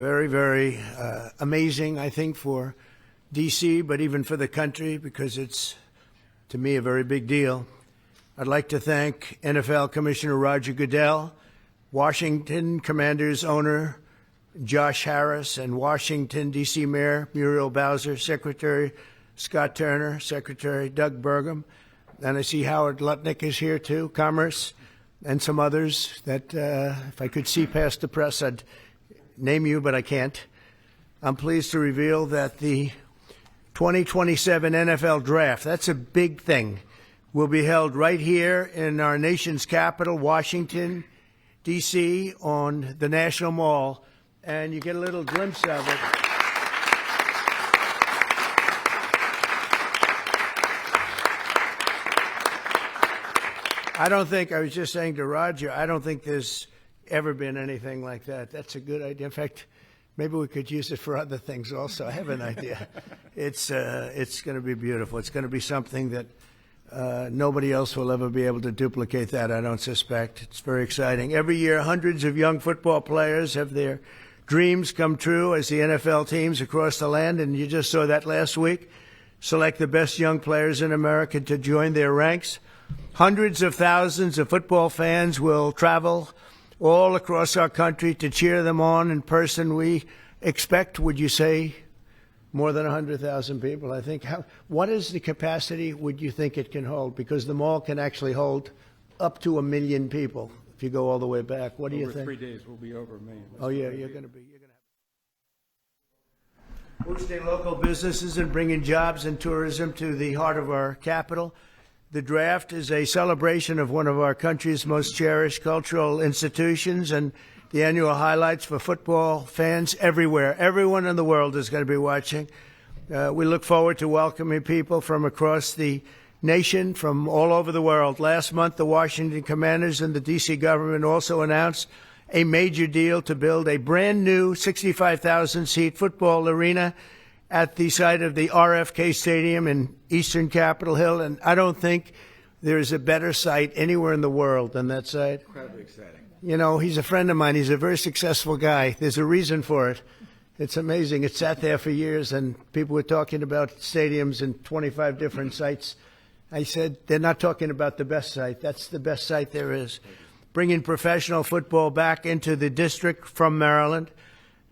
Very, very amazing, I think, for D.C., but even for the country, because it's, to me, a very big deal. I'd like to thank NFL Commissioner Roger Goodell, Washington Commanders owner Josh Harris, and Washington, D.C. Mayor Muriel Bowser, Secretary Scott Turner, Secretary Doug Burgum, and I see Howard Lutnick is here too, Commerce, and some others that if I could see past the press, I'd name you, but I can't. I'm pleased to reveal that the 2027 NFL Draft, that's a big thing, will be held right here in our nation's capital, Washington, D.C., on the National Mall, and you get a little glimpse of it. I was just saying to Roger, I don't think there's ever been anything like that. That's a good idea. In fact, maybe we could use it for other things also. I have an idea. It's going to be beautiful. It's going to be something that nobody else will ever be able to duplicate that, I don't suspect. It's very exciting. Every year, hundreds of young football players have their dreams come true as the NFL teams across the land, and you just saw that last week, select the best young players in America to join their ranks. Hundreds of thousands of football fans will travel all across our country to cheer them on in person. We expect, would you say, more than 100,000 people, I think. What is the capacity would you think it can hold? Because the mall can actually hold up to 1 million people if you go all the way back. What do you think? Over 3 days, we'll be over 1 million. Oh, yeah, you're going to have boosting local businesses and bringing jobs and tourism to the heart of our capital. The draft is a celebration of one of our country's most cherished cultural institutions and the annual highlights for football fans everywhere. Everyone in the world is going to be watching. We look forward to welcoming people from across the nation, from all over the world. Last month, the Washington Commanders and the D.C. government also announced a major deal to build a brand new 65,000-seat football arena at the site of the RFK Stadium in eastern Capitol Hill, and I don't think there's a better site anywhere in the world than that site. Incredibly exciting. You know, he's a friend of mine. He's a very successful guy. There's a reason for it. It's amazing. It sat there for years, and people were talking about stadiums in 25 different sites. I said, they're not talking about the best site. That's the best site there is. Bringing professional football back into the district from Maryland.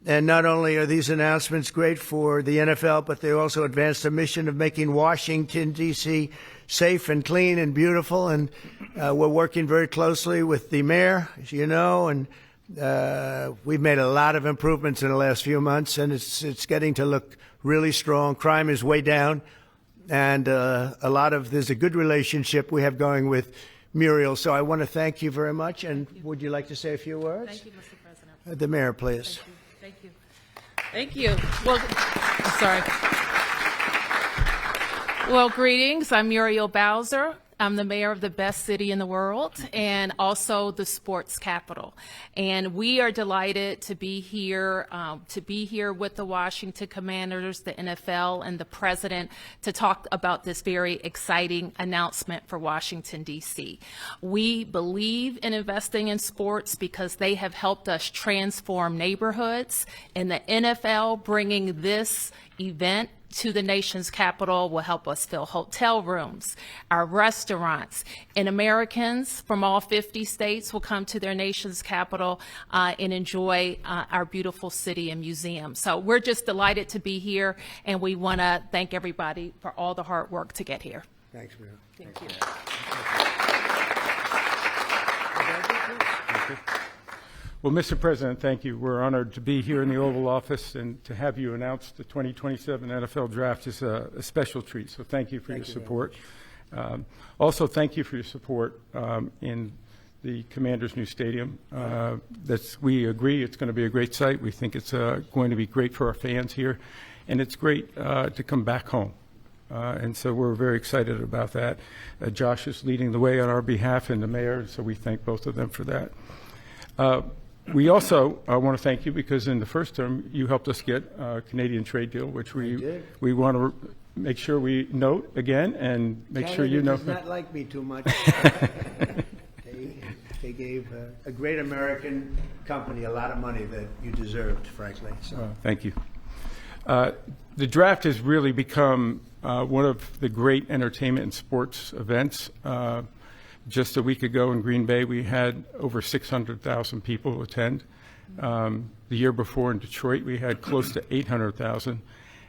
And not only are these announcements great for the NFL, but they also advance the mission of making Washington, D.C. safe and clean and beautiful. And we're working very closely with the mayor, as you know, and we've made a lot of improvements in the last few months, and it's getting to look really strong. Crime is way down, and there's a good relationship we have going with Muriel. So I want to thank you very much. And would you like to say a few words? Thank you, Mr. President. The mayor, please. Thank you. Thank you. Well, sorry. Well, greetings. I'm Muriel Bowser. I'm the mayor of the best city in the world and also the sports capital. And we are delighted to be here with the Washington Commanders, the NFL, and the president to talk about this very exciting announcement for Washington, D.C. We believe in investing in sports because they have helped us transform neighborhoods, and the NFL bringing this event to the nation's capital will help us fill hotel rooms, our restaurants, and Americans from all 50 states will come to their nation's capital and enjoy our beautiful city and museum. So we're just delighted to be here, and we want to thank everybody for all the hard work to get here. Thanks, Mayor. Thank you. Well, Mr. President, thank you. We're honored to be here in the Oval Office, and to have you announce the 2027 NFL Draft is a special treat. So thank you for your support. Also, thank you for your support in the Commanders' new stadium. We agree it's going to be a great site. We think it's going to be great for our fans here, and it's great to come back home. And so we're very excited about that. Josh is leading the way on our behalf, and the mayor, so we thank both of them for that. We also want to thank you because in the first term you helped us get a Canadian trade deal, which we want to make sure we note again and make Canada sure you know. does not like me too much. They gave a great American company a lot of money that you deserved, frankly. So. Thank you. The draft has really become one of the great entertainment and sports events. Just a week ago in Green Bay, we had over 600,000 people attend. The year before in Detroit, we had close to 800,000.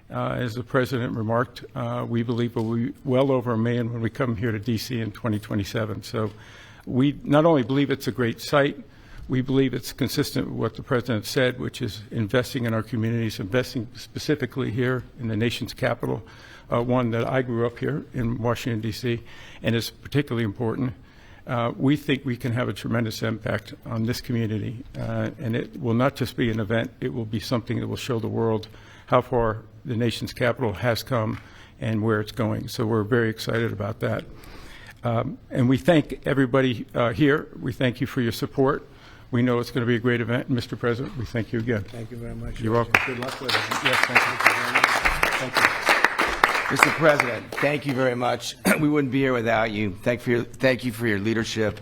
As the president remarked, we believe we'll be well over 1 million when we come here to D.C. in 2027. So we not only believe it's a great site, we believe it's consistent with what the president said, which is investing in our communities, investing specifically here in the nation's capital, one that I grew up here in Washington, D.C., and is particularly important. We think we can have a tremendous impact on this community, and it will not just be an event, it will be something that will show the world how far the nation's capital has come and where it's going. So we're very excited about that. And we thank everybody here. We thank you for your support. We know it's going to be a great event. And Mr. President, we thank you again. Thank you very much. You're welcome. Good luck with it. Yes, thank you very much. Thank you. Mr. President, thank you very much. We wouldn't be here without you. Thank you for your leadership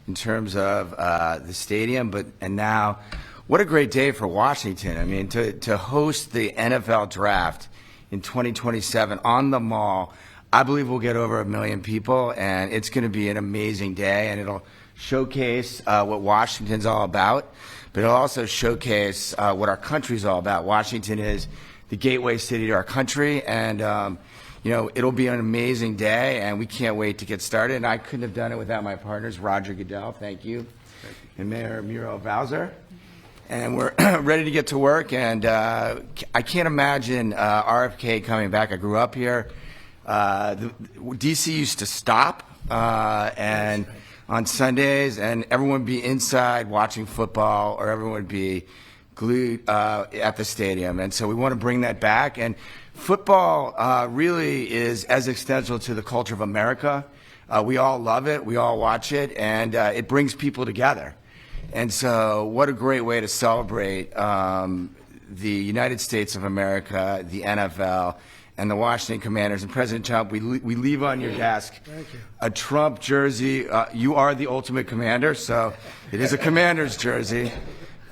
in terms of the stadium, and now, what a great day for Washington. I mean, to host the NFL draft in 2027 on the Mall. I believe we'll get over 1 million people, and it's going to be an amazing day, and it'll showcase what Washington's all about, but it'll also showcase what our country's all about. Washington is the gateway city to our country, and it'll be an amazing day, and we can't wait to get started. And I couldn't have done it without my partners, Roger Goodell, thank you, and Mayor Muriel Bowser. And we're ready to get to work, and I can't imagine RFK coming back. I grew up here. D.C. used to stop and on Sundays, and everyone would be inside watching football, or everyone would be glued at the stadium. And so we want to bring that back. And football really is as essential to the culture of America. We all love it. We all watch it, and it brings people together. And so what a great way to celebrate the United States of America, the NFL, and the Washington Commanders. And President Trump, we leave on your desk a Trump jersey. You are the ultimate commander, so it is a Commander's jersey.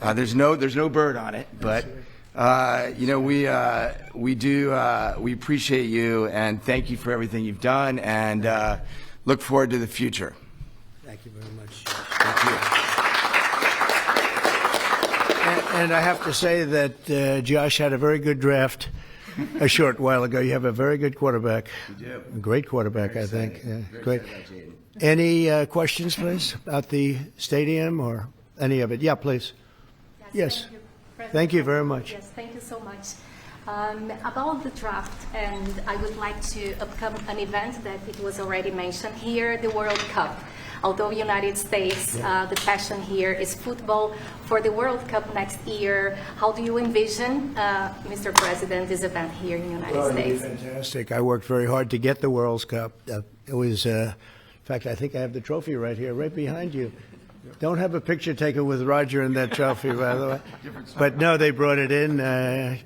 There's no bird on it, but we appreciate you, and thank you for everything you've done, and look forward to the future. Thank you very much. Thank you. And I have to say that Josh had a very good draft a short while ago. You have a very good quarterback. You do. A great quarterback, I think. Yeah, great. Excited. Any questions, please, about the stadium or any of it? Yeah, please. Yes. Thank you, Thank you very much. Yes, thank you so much. About the draft, and I would like to upcome an event that it was already mentioned here, the World Cup. Although United States, the passion here is football. For the World Cup next year, how do you envision, Mr. President, this event here in the United States? It'd be fantastic. I worked very hard to get the World Cup. It was, in fact, I think I have the trophy right here, right behind you. Don't have a picture taken with Roger and that trophy, by the way. But no, they brought it in.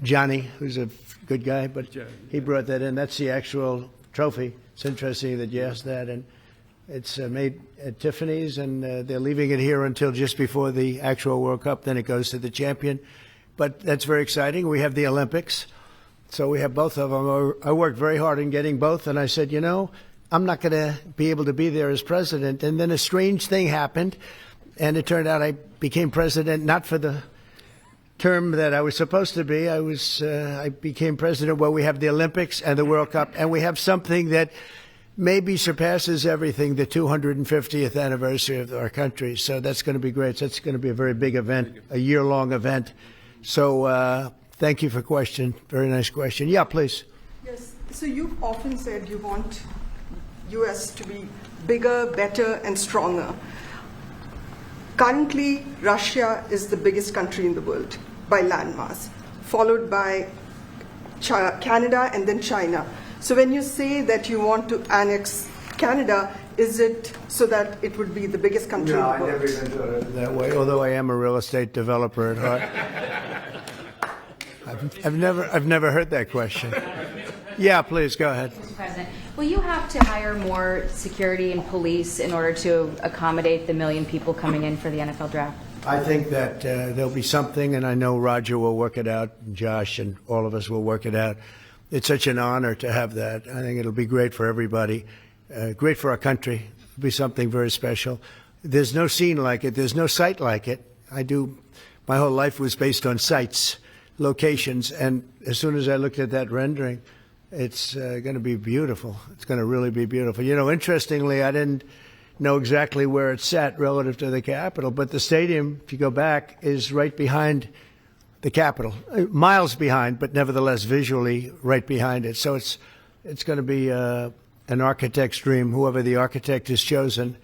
Johnny, who's a good guy, but he brought that in. That's the actual trophy. It's interesting that you asked that. And it's made at Tiffany's, and they're leaving it here until just before the actual World Cup. Then it goes to the champion. But that's very exciting. We have the Olympics. So we have both of them. I worked very hard in getting both, and I said, I'm not going to be able to be there as president. And then a strange thing happened, and it turned out I became president not for the term that I was supposed to be. I became president where we have the Olympics and the World Cup, and we have something that maybe surpasses everything, the 250th anniversary of our country. So that's going to be great. That's going to be a very big event, a year-long event. So thank you for the question. Very nice question. Yeah, please. Yes. So you've often said you want U.S. to be bigger, better, and stronger. Currently, Russia is the biggest country in the world by landmass, followed by Canada and then China. So when you say that you want to annex Canada, is it so that it would be the biggest country in the world? No, I never even thought of it that way, although I am a real estate developer at heart. I've never heard that question. Yeah, please go ahead. Mr. President, will you have to hire more security and police in order to accommodate the 1 million people coming in for the NFL draft? I think that there'll be something, and I know Roger will work it out, and Josh and all of us will work it out. It's such an honor to have that. I think it'll be great for everybody, great for our country. It'll be something very special. There's no scene like it. There's no site like it. My whole life was based on sites, locations, and as soon as I looked at that rendering, it's going to be beautiful. It's going to really be beautiful. You know, interestingly, I didn't know exactly where it's sat relative to the Capitol, but the stadium, if you go back, is right behind the Capitol, miles behind, but nevertheless visually right behind it. So it's going to be an architect's dream, whoever the architect is chosen,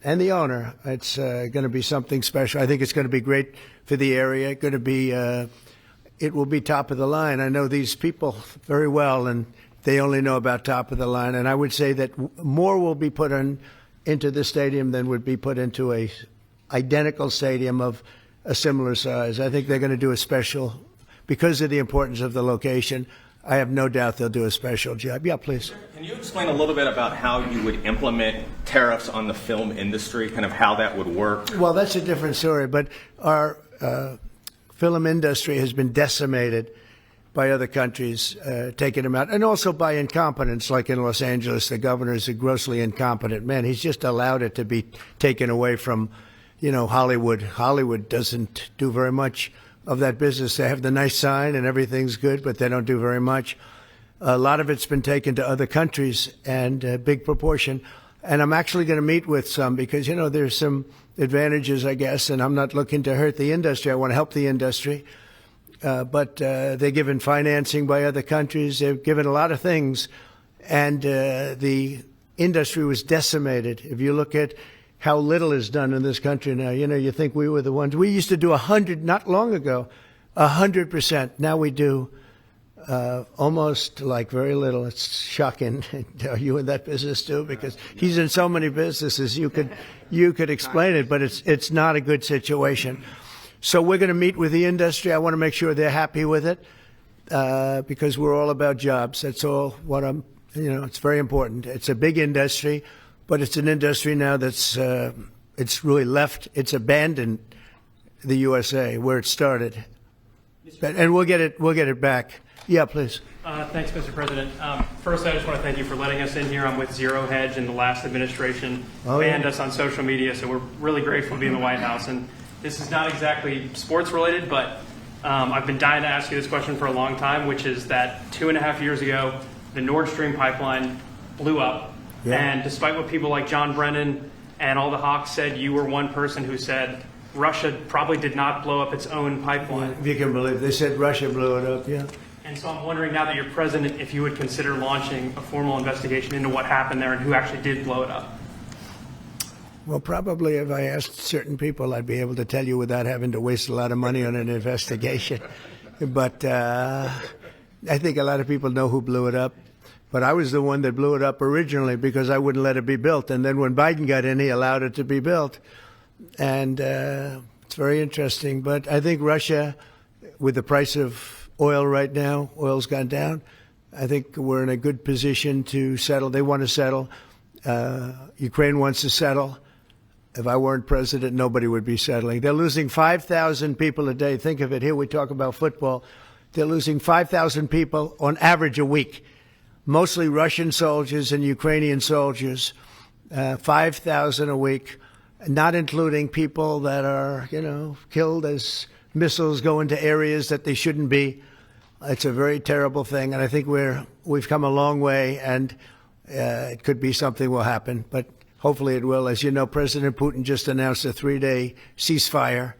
and the owner. It's going to be something special. I think it's going to be great for the area. Going to be it will be top of the line. I know these people very well, and they only know about top of the line. And I would say that more will be put into the stadium than would be put into a identical stadium of a similar size. I think they're going to do a special, because of the importance of the location. I have no doubt they'll do a special job. Yeah, please. Can you explain a little bit about how you would implement tariffs on the film industry, kind of how that would work? Well, that's a different story, but our film industry has been decimated by other countries taking them out, and also by incompetence, like in Los Angeles. The governor is a grossly incompetent man. He's just allowed it to be taken away from, Hollywood. Hollywood doesn't do very much of that business. They have the nice sign and everything's good, but they don't do very much. A lot of it's been taken to other countries, and a big proportion. And I'm actually going to meet with some because, there's some advantages, I guess, and I'm not looking to hurt the industry. I want to help the industry. But they're given financing by other countries. They're given a lot of things. And the industry was decimated. If you look at how little is done in this country now, you think we were the ones. We used to do 100, not long ago, 100%. Now we do almost like very little. It's shocking. Are you in that business too? Because he's in so many businesses. You could explain it, but it's not a good situation. So we're going to meet with the industry. I want to make sure they're happy with it because we're all about jobs. That's all what it's very important. It's a big industry, but it's an industry now that's it's really left. It's abandoned the USA where it started, and we'll get it back. Yeah, please. Thanks, Mr. President. First, I just want to thank you for letting us in here. I'm with Zero Hedge, and the last administration banned us on social media, so we're really grateful to be in the White House. And this is not exactly sports related, but I've been dying to ask you this question for a long time, which is that 2.5 years ago, the Nord Stream pipeline blew up. Yeah. And despite what people like John Brennan and all the hawks said, you were one person who said Russia probably did not blow up its own pipeline. If you can believe, they said Russia blew it up, yeah. And so I'm wondering, now that you're president, if you would consider launching a formal investigation into what happened there and who actually did blow it up. Well, probably if I asked certain people, I'd be able to tell you without having to waste a lot of money on an investigation. But I think a lot of people know who blew it up. But I was the one that blew it up originally because I wouldn't let it be built. And then when Biden got in, he allowed it to be built. And it's very interesting. But I think Russia, with the price of oil right now, oil's gone down. I think we're in a good position to settle. They want to settle. Ukraine wants to settle. If I weren't president, nobody would be settling. They're losing 5,000 people a day. Think of it. Here we talk about football. They're losing 5,000 people on average a week, mostly Russian soldiers and Ukrainian soldiers, 5,000 a week, not including people that are, killed as missiles go into areas that they shouldn't be. It's a very terrible thing, and I think we've come a long way, and it could be something will happen, but hopefully it will. As you know, President Putin just announced a 3-day ceasefire,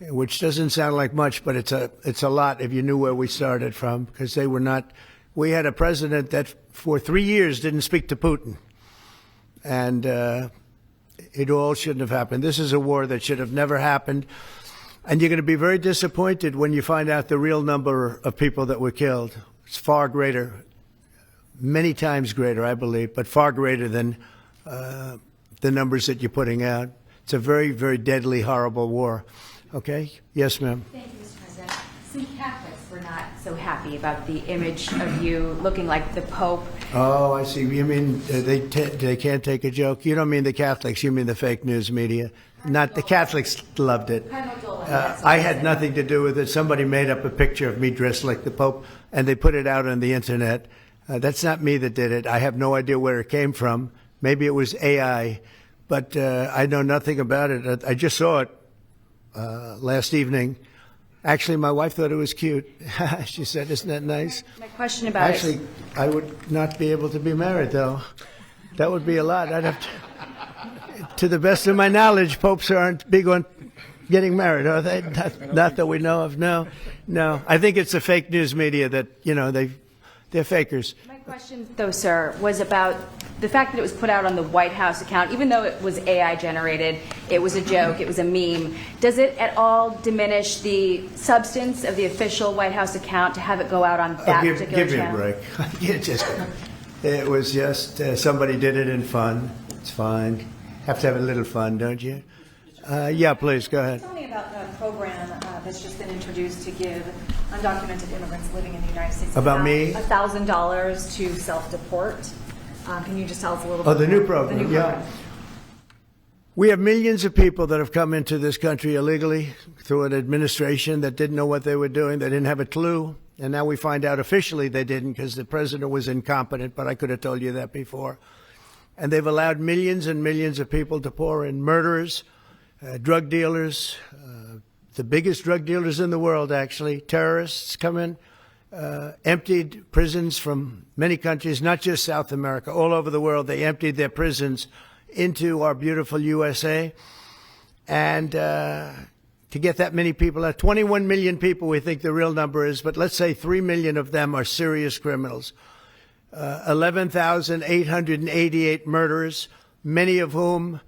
which doesn't sound like much, but it's a lot if you knew where we started from, because they were not. We had a president that for 3 years didn't speak to Putin, and it all shouldn't have happened. This is a war that should have never happened. And you're going to be very disappointed when you find out the real number of people that were killed. It's far greater, many times greater, I believe, but far greater than the numbers that you're putting out. It's a very, very deadly, horrible war. Okay? Yes, ma'am. Thank you, Mr. President. Some Catholics were not so happy about the image of you looking like the Pope. Oh, I see. You mean they can't take a joke? You don't mean the Catholics. You mean the fake news media. Not the Catholics loved it. I had nothing to do with it. Somebody made up a picture of me dressed like the Pope, and they put it out on the internet. That's not me that did it. I have no idea where it came from. Maybe it was AI, but I know nothing about it. I just saw it last evening. Actually, my wife thought it was cute. She said, "Isn't that nice?" My question about Actually, I would not be able to be married, though. That would be a lot. I'd have to the best of my knowledge, popes aren't big on getting married, are they? Not that we know of. No. I think it's the fake news media that, they're fakers. My question, though, sir, was about the fact that it was put out on the White House account. Even though it was AI generated, it was a joke, it was a meme. Does it at all diminish the substance of the official White House account to have it go out on that particular channel? Give me a break. It was just somebody did it in fun. It's fine. Have to have a little fun, don't you? Yeah, please, go ahead. Tell me about the program that's just been introduced to give undocumented immigrants living in the United States About me? $1,000 to self-deport. Can you just tell us a little bit? Oh, the new program, The new program. We have millions of people that have come into this country illegally through an administration that didn't know what they were doing. They didn't have a clue. And now we find out officially they didn't because the president was incompetent, but I could have told you that before. And they've allowed millions and millions of people to pour in. Murderers, drug dealers, the biggest drug dealers in the world, actually, terrorists come in, emptied prisons from many countries, not just South America, all over the world. They emptied their prisons into our beautiful USA. And to get that many people out, 21 million people we think the real number is, but let's say 3 million of them are serious criminals. 11,888 murderers, many of whom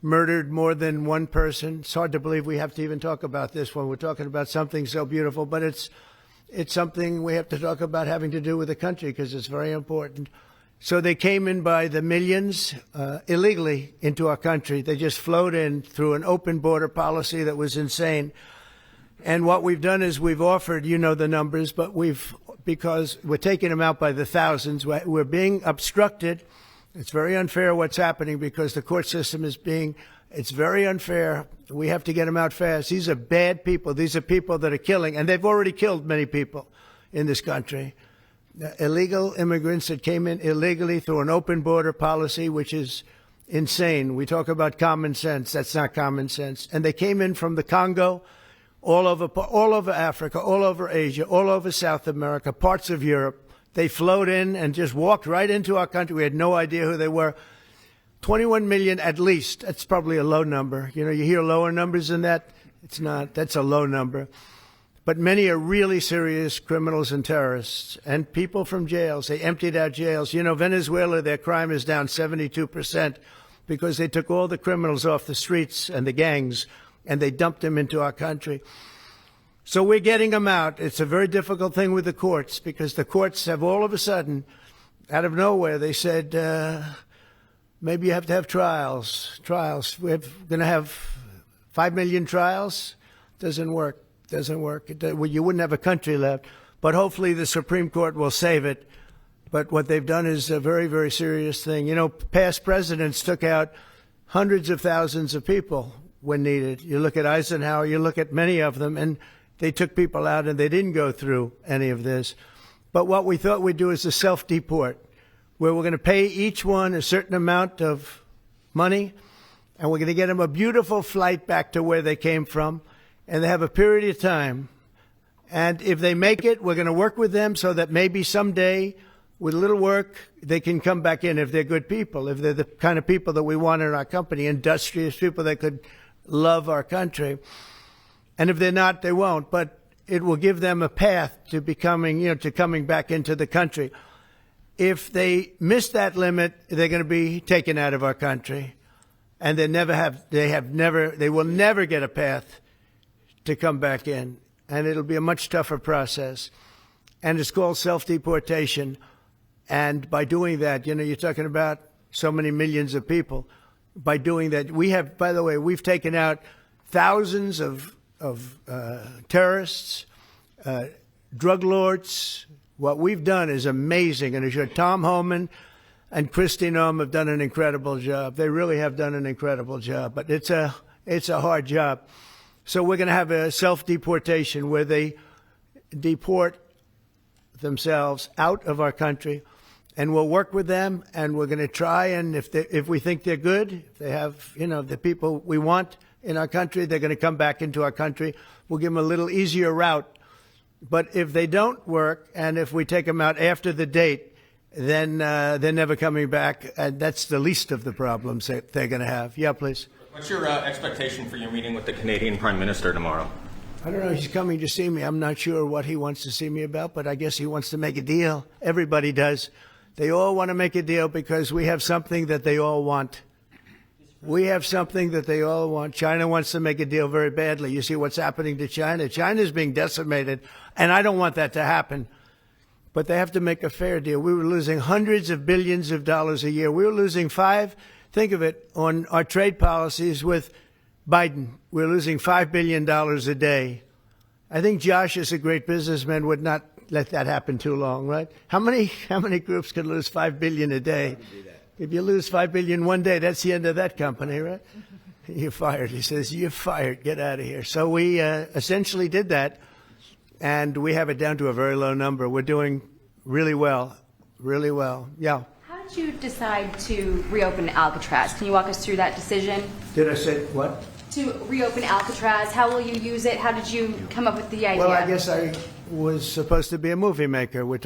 murdered more than one person. It's hard to believe we have to even talk about this when we're talking about something so beautiful, but it's something we have to talk about having to do with the country because it's very important. So they came in by the millions illegally into our country. They just flowed in through an open border policy that was insane. And what we've done is we've offered, you know the numbers, but because we're taking them out by the thousands, we're being obstructed. It's very unfair what's happening because the court system it's very unfair. We have to get them out fast. These are bad people. These are people that are killing, and they've already killed many people in this country. Illegal immigrants that came in illegally through an open border policy, which is insane. We talk about common sense. That's not common sense. And they came in from the Congo, all over Africa, all over Asia, all over South America, parts of Europe. They flowed in and just walked right into our country. We had no idea who they were. 21 million at least. That's probably a low number. You hear lower numbers than that. It's not. That's a low number. But many are really serious criminals and terrorists and people from jails. They emptied out jails. Venezuela, their crime is down 72% because they took all the criminals off the streets and the gangs and they dumped them into our country. So we're getting them out. It's a very difficult thing with the courts because the courts have all of a sudden, out of nowhere, they said, maybe you have to have trials. We're going to have 5 million trials. Doesn't work. You wouldn't have a country left. But hopefully the Supreme Court will save it. But what they've done is a very, very serious thing. Past presidents took out hundreds of thousands of people when needed. You look at Eisenhower, you look at many of them, and they took people out and they didn't go through any of this. But what we thought we'd do is a self-deport, where we're going to pay each one a certain amount of money, and we're going to get them a beautiful flight back to where they came from, and they have a period of time. And if they make it, we're going to work with them so that maybe someday, with a little work, they can come back in if they're good people, if they're the kind of people that we want in our company, industrious people that could love our country. And if they're not, they won't. But it will give them a path to becoming, to coming back into the country. If they miss that limit, they're going to be taken out of our country. And they will never get a path to come back in. And it'll be a much tougher process. And it's called self-deportation. And by doing that, you're talking about so many millions of people. By doing that, we've taken out thousands of terrorists, drug lords. What we've done is amazing. And as you Tom Homan and Christy Noem have done an incredible job. They really have done an incredible job. But it's a hard job. So we're going to have a self-deportation where they deport themselves out of our country. And we'll work with them, and we're going to try, and if we think they're good, if they have, the people we want in our country, they're going to come back into our country. We'll give them a little easier route. But if they don't work, and if we take them out after the date, then they're never coming back, and that's the least of the problems that they're going to have. Yeah, please. What's your expectation for your meeting with the Canadian Prime Minister tomorrow? I don't know. He's coming to see me. I'm not sure what he wants to see me about, but I guess he wants to make a deal. Everybody does. They all want to make a deal because we have something that they all want. We have something that they all want. China wants to make a deal very badly. You see what's happening to China. China's being decimated, and I don't want that to happen. But they have to make a fair deal. We were losing hundreds of billions of dollars a year. We were losing think of it, on our trade policies with Biden. We're losing $5 billion a day. I think Josh, as a great businessman, would not let that happen too long, right? How many groups could lose $5 billion a day? If you lose $5 billion one day, that's the end of that company, right? You're fired. He says, you're fired. Get out of here. So we essentially did that, and we have it down to a very low number. We're doing really well, really well. Yeah. How did you decide to reopen Alcatraz? Can you walk us through that decision? Did I say what? To reopen Alcatraz. How will you use it? How did you come up with the idea? Well, I guess I was supposed to be a movie maker. We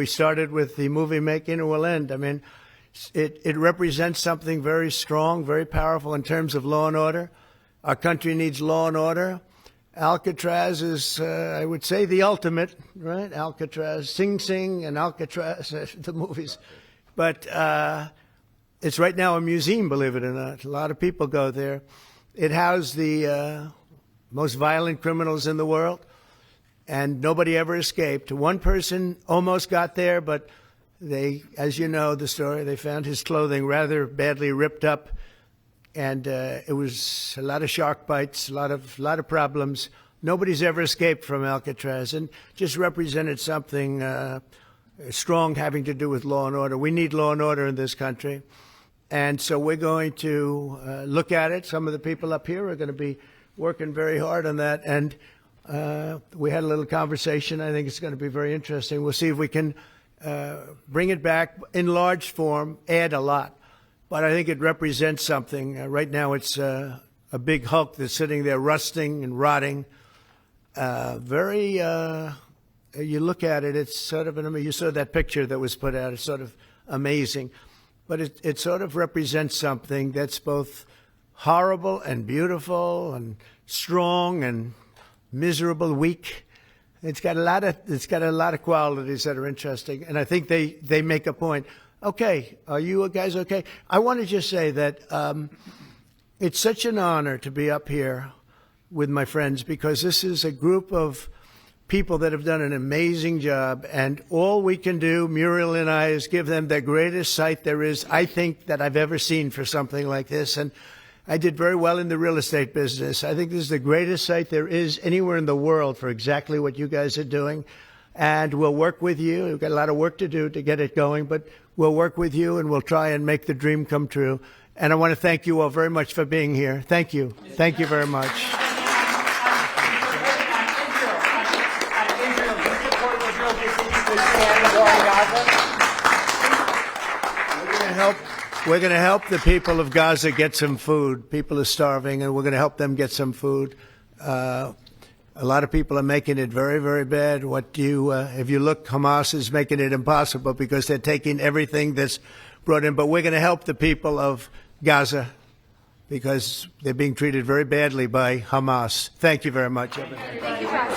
started with the movie making, and we'll end. I mean, it represents something very strong, very powerful in terms of law and order. Our country needs law and order. Alcatraz is, I would say, the ultimate, right? Alcatraz, Sing Sing and Alcatraz, the movies. But it's right now a museum, believe it or not. A lot of people go there. It housed the most violent criminals in the world, and nobody ever escaped. One person almost got there, but they, as you know the story, they found his clothing rather badly ripped up, and it was a lot of shark bites, a lot of problems. Nobody's ever escaped from Alcatraz, and just represented something strong having to do with law and order. We need law and order in this country. And so we're going to look at it. Some of the people up here are going to be working very hard on that. And we had a little conversation. I think it's going to be very interesting. We'll see if we can bring it back in large form, add a lot. But I think it represents something. Right now it's a big hulk that's sitting there rusting and rotting. You look at it, it's sort of, you saw that picture that was put out. It's sort of amazing. But it sort of represents something that's both horrible and beautiful and strong and miserable, weak. It's got a lot of qualities that are interesting, and I think they make a point. Okay, are you guys okay? I want to just say that it's such an honor to be up here with my friends, because this is a group of people that have done an amazing job, and all we can do, Muriel and I, is give them the greatest sight there is, I think, that I've ever seen for something like this. And I did very well in the real estate business. I think this is the greatest site there is anywhere in the world for exactly what you guys are doing. And we'll work with you. We've got a lot of work to do to get it going, but we'll work with you, and we'll try and make the dream come true. And I want to thank you all very much for being here. Thank you. Thank you very much. We're going to help the people of Gaza get some food. People are starving, and we're going to help them get some food. A lot of people are making it very, very bad. If you look, Hamas is making it impossible because they're taking everything that's brought in. But we're going to help the people of Gaza because they're being treated very badly by Hamas. Thank you very much. Thank you, everyone.